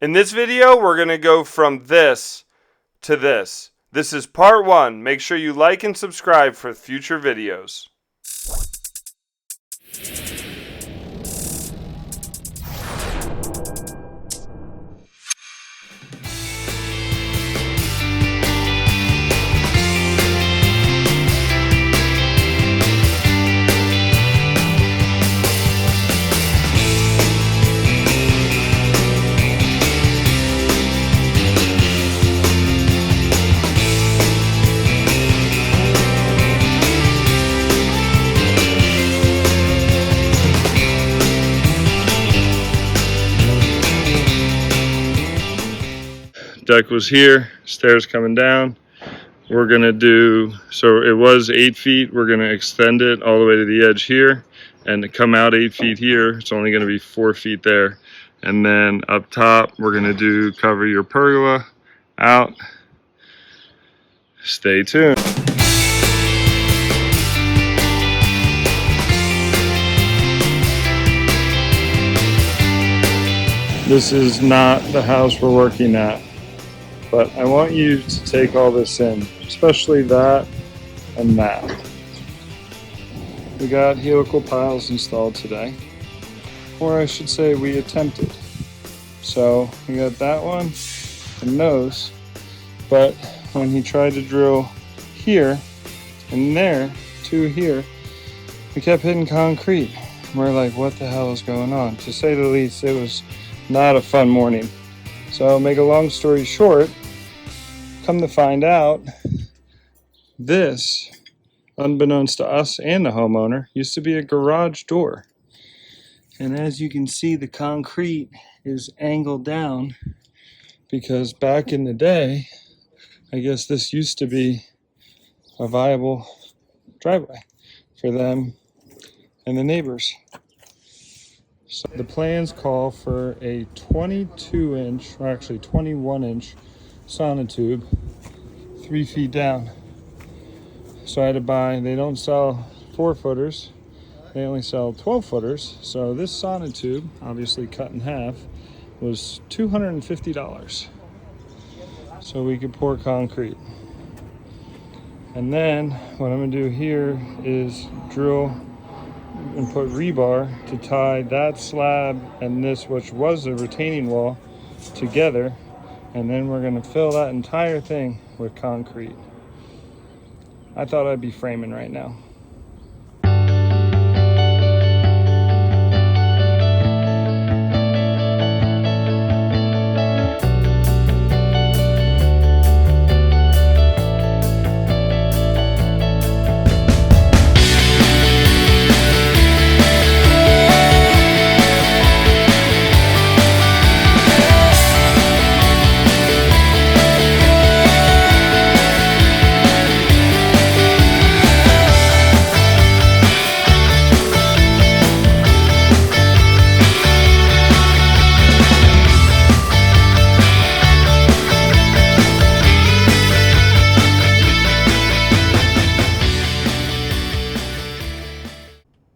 In this video, we're going to go from this to this. This is part 1. Make sure you like and subscribe for future videos. Deck was here, stairs coming down. We're gonna do, so it was 8 feet, we're gonna extend it all the way to the edge here, and to come out 8 feet here, it's only gonna be 4 feet there. And then up top, we're gonna do cover your pergola out. Stay tuned. This is not the house we're working at. But I want you to take all this in, especially that and that. We got helical piles installed today, or I should say we attempted. So we got that one and those, but when he tried to drill here and there to here, we kept hitting concrete. We're like, what the hell is going on? To say the least, it was not a fun morning. So make a long story short, come to find out, this, unbeknownst to us and the homeowner, used to be a garage door. And as you can see, the concrete is angled down because back in the day, I guess this used to be a viable driveway for them and the neighbors. So the plans call for a 22-inch, or actually 21-inch sonotube 3 feet down. So I had to buy, they don't sell 4-footers, they only sell 12-footers. So this sonotube, obviously cut in half, was $250. So we could pour concrete. And then what I'm gonna do here is drill and put rebar to tie that slab and this, which was a retaining wall, together. And then we're gonna fill that entire thing with concrete. I thought I'd be framing right now.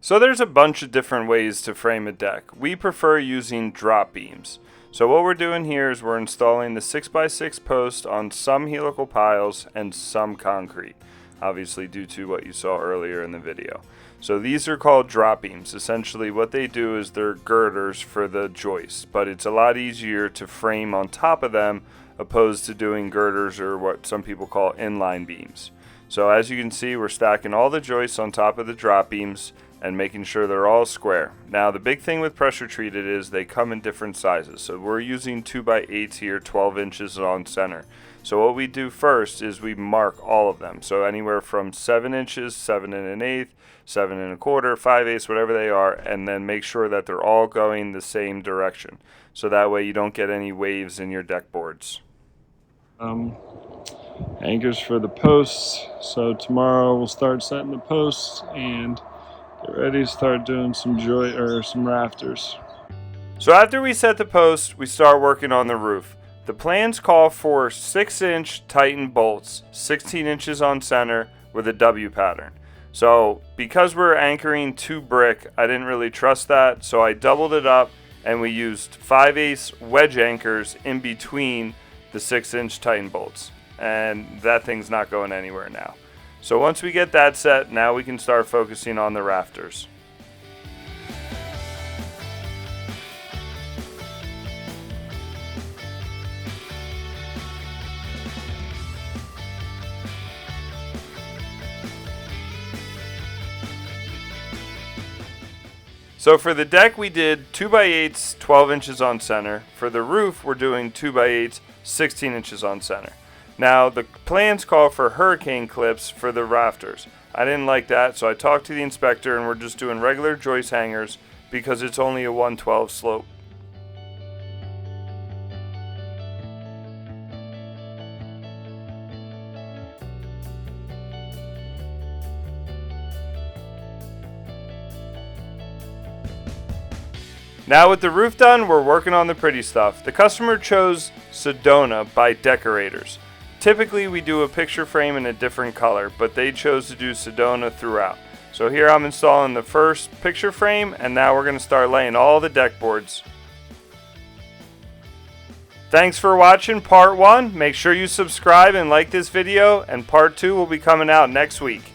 So there's a bunch of different ways to frame a deck. We prefer using drop beams. So what we're doing here is we're installing the 6x6 post on some helical piles and some concrete, obviously due to what you saw earlier in the video. So these are called drop beams. Essentially what they do is they're girders for the joists, but it's a lot easier to frame on top of them opposed to doing girders, or what some people call inline beams. So as you can see, we're stacking all the joists on top of the drop beams and making sure they're all square. Now the big thing with pressure treated is they come in different sizes. So we're using 2x8s here, 12 inches on center. So what we do first is we mark all of them. So anywhere from 7 inches, 7 1/8, 7 1/4, 5/8, whatever they are, and then make sure that they're all going the same direction. So that way you don't get any waves in your deck boards. Anchors for the posts. So tomorrow we'll start setting the posts and get ready to start doing some some rafters. So after we set the post, we start working on the roof. The plans call for 6-inch tightened bolts, 16 inches on center with a W pattern. So because we're anchoring to brick, I didn't really trust that, so I doubled it up and we used 5/8 wedge anchors in between the 6-inch Titan bolts, and that thing's not going anywhere now. So once we get that set, now we can start focusing on the rafters. So for the deck we did 2x8s 12 inches on center. For the roof we're doing 2x8s 16 inches on center. Now the plans call for hurricane clips for the rafters. I didn't like that, so I talked to the inspector and we're just doing regular joist hangers because it's only a 112 slope. Now with the roof done, we're working on the pretty stuff. The customer chose Sedona by Decorators. Typically we do a picture frame in a different color, but they chose to do Sedona throughout. So here I'm installing the first picture frame, and now we're going to start laying all the deck boards. Thanks for watching part 1. Make sure you subscribe and like this video, and part 2 will be coming out next week.